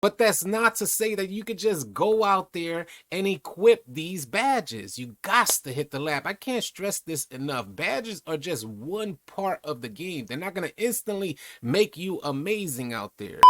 But that's not to say that you could just go out there and equip these badges. You got to hit the lab. I can't stress this enough. Badges are just one part of the game. They're not going to instantly make you amazing out there.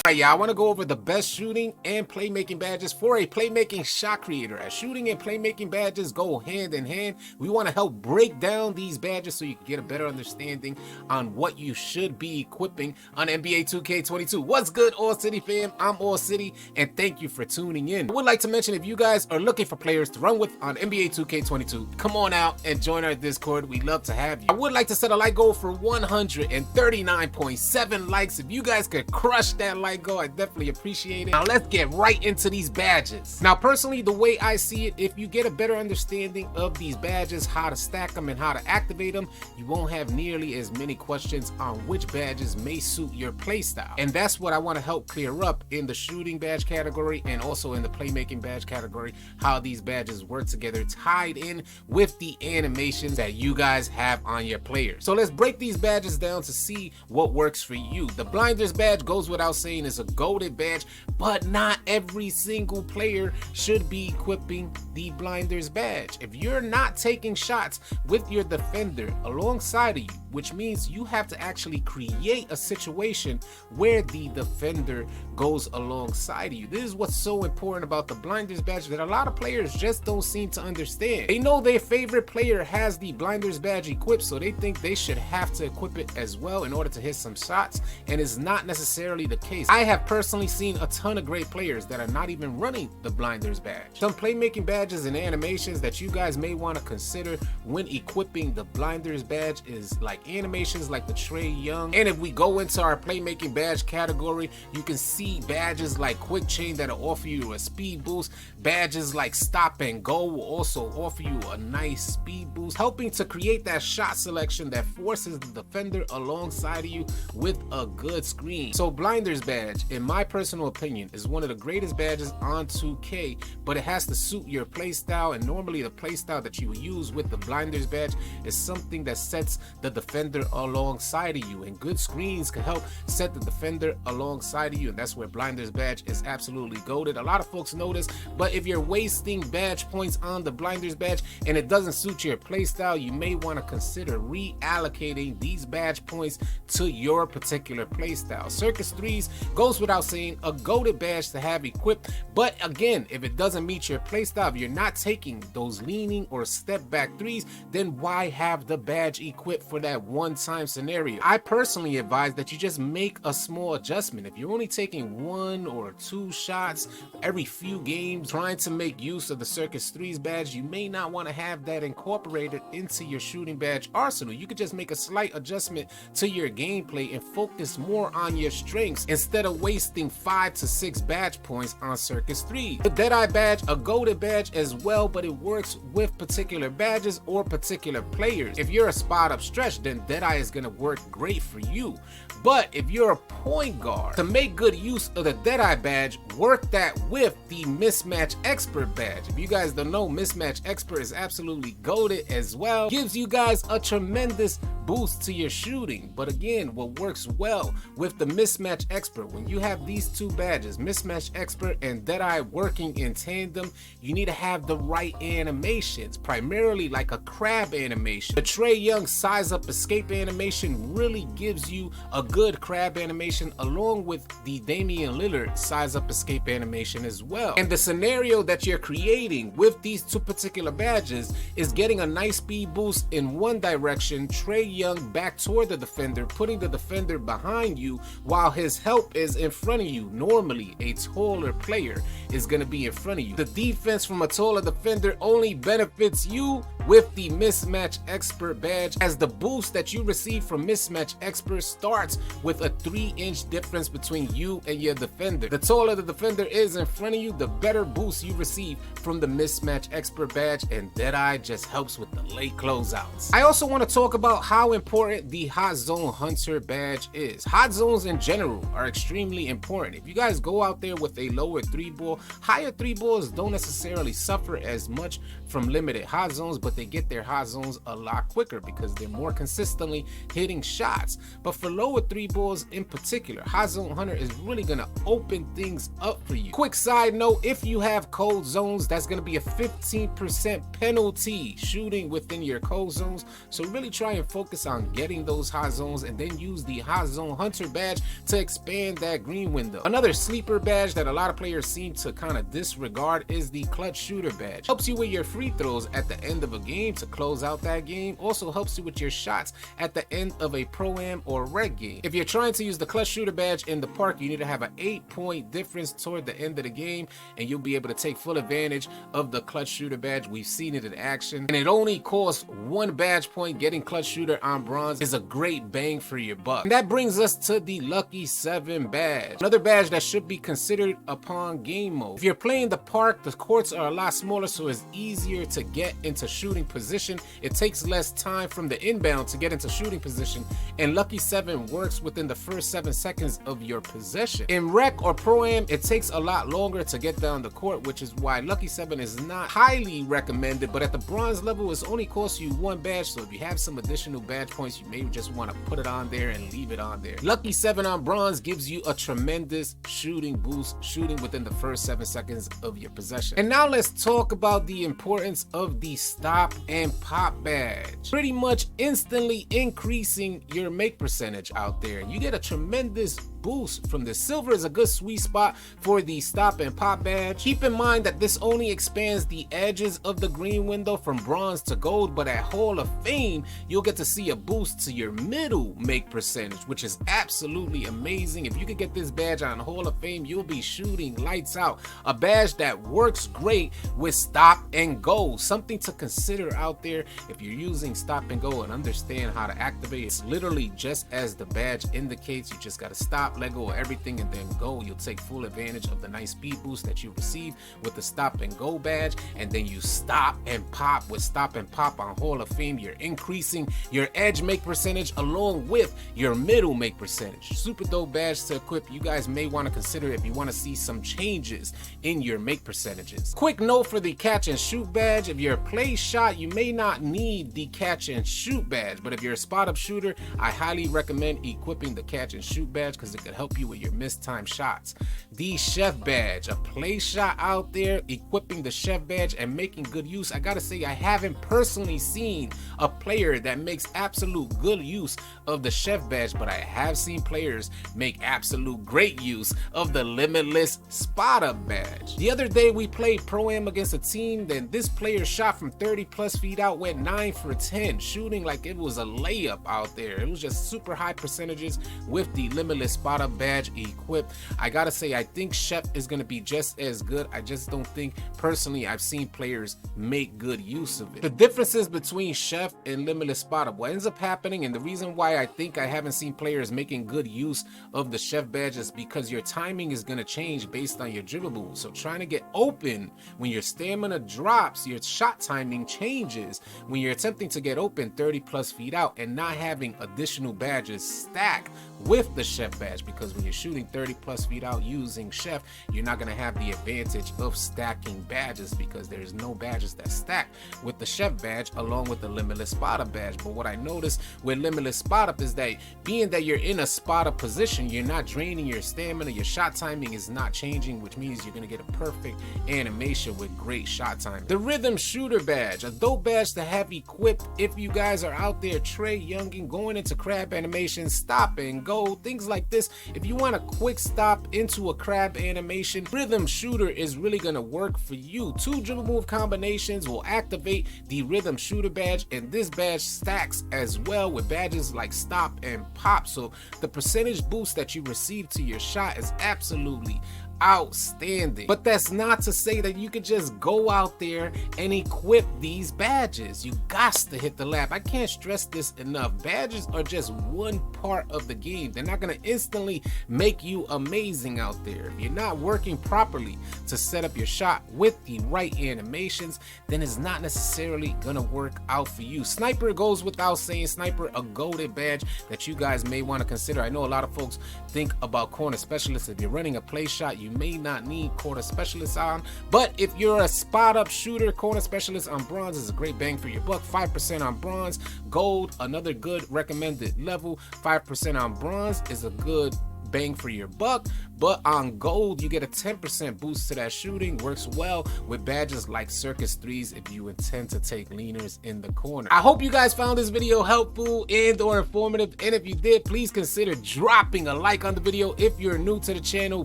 Alright, y'all, I want to go over the best shooting and playmaking badges for a playmaking shot creator. As shooting and playmaking badges go hand in hand, we want to help break down these badges so you can get a better understanding on what you should be equipping on NBA 2K22. What's good, AllCity fam? I'm AllCity, and thank you for tuning in. I would like to mention, if you guys are looking for players to run with on NBA 2K22, come on out and join our Discord. We'd love to have you. I would like to set a like goal for 139.7 likes. If you guys could crush that like goal, I definitely appreciate it. Now let's get right into these badges. Now personally, the way I see it, if you get a better understanding of these badges, how to stack them and how to activate them, you won't have nearly as many questions on which badges may suit your playstyle. And that's what I want to help clear up in the shooting badge category and also in the playmaking badge category, how these badges work together, tied in with the animations that you guys have on your players. So let's break these badges down to see what works for you. The blinders badge goes without saying, is a goated badge, but not every single player should be equipping the blinders badge. If you're not taking shots with your defender alongside of you, which means you have to actually create a situation where the defender goes alongside of you. This is what's so important about the blinders badge that a lot of players just don't seem to understand. They know their favorite player has the blinders badge equipped, so they think they should have to equip it as well in order to hit some shots, and it's not necessarily the case. I have personally seen a ton of great players that are not even running the blinders badge. Some playmaking badges and animations that you guys may want to consider when equipping the blinders badge is like animations like the Trae Young. And if we go into our playmaking badge category, you can see badges like Quick Chain that'll offer you a speed boost. Badges like Stop and Go will also offer you a nice speed boost, helping to create that shot selection that forces the defender alongside of you with a good screen. So blinders badge, in my personal opinion, is one of the greatest badges on 2K, but it has to suit your playstyle, and normally the playstyle that you use with the blinders badge is something that sets the defender alongside of you, and good screens can help set the defender alongside of you, and that's where blinders badge is absolutely goated. A lot of folks know this, but if you're wasting badge points on the blinders badge and it doesn't suit your playstyle, you may want to consider reallocating these badge points to your particular playstyle. Circus Threes goes without saying, a goated badge to have equipped, but again, if it doesn't meet your playstyle, if you're not taking those leaning or step back threes, then why have the badge equipped for that one-time scenario? I personally advise that you just make a small adjustment. If you're only taking 1 or 2 shots every few games trying to make use of the Circus Threes badge, you may not want to have that incorporated into your shooting badge arsenal. You could just make a slight adjustment to your gameplay and focus more on your strengths instead of wasting 5 to 6 badge points on Circus Threes. The Deadeye badge, a goated badge as well, but it works with particular badges or particular players. If you're a spot up stretch, then Deadeye is going to work great for you. But if you're a point guard, to make good use of the Deadeye badge, work that with the Mismatch Expert badge. If you guys don't know, Mismatch Expert is absolutely goated as well. Gives you guys a tremendous boost to your shooting. But again, what works well with the Mismatch Expert, when you have these two badges, Mismatch Expert and Deadeye working in tandem, you need to have the right animations, primarily like a crab animation. The Trae Young size up escape animation really gives you a good crab animation, along with the Damian Lillard size up escape animation as well. And the scenario that you're creating with these two particular badges is getting a nice speed boost in one direction, Trae Young back toward the defender, putting the defender behind you while his help is in front of you. Normally a taller player is going to be in front of you. The defense from a taller defender only benefits you with the Mismatch Expert badge, as the boost that you receive from Mismatch Expert starts with a 3-inch difference between you and your defender. The taller the defender is in front of you, the better boost you receive from the Mismatch Expert badge, and Deadeye just helps with the late closeouts. I also want to talk about how important the Hot Zone Hunter badge is. Hot zones in general are extremely important. If you guys go out there with a lower 3-ball, higher 3 balls don't necessarily suffer as much from limited hot zones, but they get their hot zones a lot quicker because they're more consistently hitting shots. But for lower three balls in particular, hot zone hunter is really gonna open things up for you. Quick side note, if you have cold zones, that's gonna be a 15% penalty shooting within your cold zones. So really try and focus on getting those hot zones and then use the hot zone hunter badge to expand that green window. Another sleeper badge that a lot of players seem to kind of disregard is the clutch shooter badge. Helps you with your free throws at the end of a game to close out that game. Also helps you with your shots at the end of a pro-am or reg game. If you're trying to use the clutch shooter badge in the park, you need to have an 8-point difference toward the end of the game, and you'll be able to take full advantage of the clutch shooter badge. We've seen it in action, and it only costs 1 badge point. Getting clutch shooter on bronze is a great bang for your buck. And that brings us to the Lucky 7 badge. Another badge that should be considered upon game mode. If you're playing the park, the courts are a lot smaller, so it's easier to get into shooting position. It takes less time from the inbound to get into shooting position, and Lucky 7 works within the first 7 seconds of your possession. In rec or pro-am, it takes a lot longer to get down the court, which is why Lucky 7 is not highly recommended, but at the bronze level, it's only costs you 1 badge, so if you have some additional badge points, you may just want to put it on there and leave it on there. Lucky 7 on bronze gives you a tremendous shooting boost, shooting within the first 7 seconds of your possession. And now let's talk about the importance of the stop and pop badge. Pretty much instantly increasing your make percentage out there. You get a tremendous boost from this. Silver is a good sweet spot for the stop and pop badge. Keep in mind that this only expands the edges of the green window from bronze to gold, but at Hall of Fame, you'll get to see a boost to your middle make percentage, which is absolutely amazing. If you could get this badge on Hall of Fame, you'll be shooting lights out. A badge that works great with stop and go. Something to consider out there if you're using stop and go and understand how to activate. It's literally just as the badge indicates. You just got to stop, let go of everything, and then go. You'll take full advantage of the nice speed boost that you receive with the stop and go badge, and then you stop and pop with stop and pop on Hall of Fame. You're increasing your edge make percentage along with your middle make percentage. Super dope badge to equip. You guys may want to consider if you want to see some changes in your make percentages. Quick note for the catch and shoot badge. If you're a play shot, you may not need the catch and shoot badge, but if you're a spot up shooter, I highly recommend equipping the catch and shoot badge because it could help you with your missed time shots. The chef badge, a play shot out there, equipping the chef badge and making good use. I gotta say, I haven't personally seen a player that makes absolute good use of the chef badge, but I have seen players make absolute great use of the limitless spot up badge. The other day we played pro-am against a team, then this player shot from 30 plus feet out, went 9 for 10, shooting like it was a layup out there. It was just super high percentages with the limitless spot up badge equipped. I gotta say, I think chef is gonna be just as good. I just don't think personally I've seen players make good use of it. The differences between chef and limitless spot up, what ends up happening, and the reason why I think I haven't seen players making good use of the chef badge is because your timing is gonna change based on your dribble moves. So trying to get open when your stamina drops, your shot timing changes when you're attempting to get open 30 plus feet out, and not having additional badges stack with the chef badge, because when you're shooting 30 plus feet out using chef, you're not going to have the advantage of stacking badges because there's no badges that stack with the chef badge along with the limitless spot up badge. But what I noticed with limitless spot up is that being that you're in a spot up position, you're not draining your stamina, your shot timing is not changing, which means you're going to get a perfect animation with great shot time. The rhythm shooter badge, a dope badge to have equipped if you guys are out there Trae Younging, going into crab animation, stop and go, things like this. If you want a quick stop into a crab animation, rhythm shooter is really going to work for you. 2 dribble move combinations will activate the rhythm shooter badge, and this badge stacks as well with badges like stop and pop, so the percentage boost that you receive to your shot is absolutely outstanding. But that's not to say that you could just go out there and equip these badges. You got to hit the lab. I can't stress this enough. Badges are just one part of the game. They're not going to instantly make you amazing out there. If you're not working properly to set up your shot with the right animations, then it's not necessarily going to work out for you. Sniper goes without saying. Sniper, a goated badge that you guys may want to consider. I know a lot of folks think about corner specialists. If you're running a play shot, you you may not need corner specialists on. But if you're a spot up shooter, corner specialist on bronze is a great bang for your buck. 5% on bronze. Gold, another good recommended level. 5% on bronze is a good bang for your buck, but on gold you get a 10% boost to that shooting. Works well with badges like Circus Threes if you intend to take leaners in the corner. I hope you guys found this video helpful and or informative, and if you did, please consider dropping a like on the video. If you're new to the channel,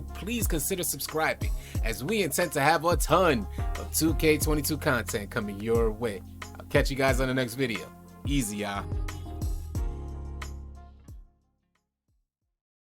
please consider subscribing, as we intend to have a ton of 2K22 content coming your way. I'll catch you guys on the next video. Easy, y'all.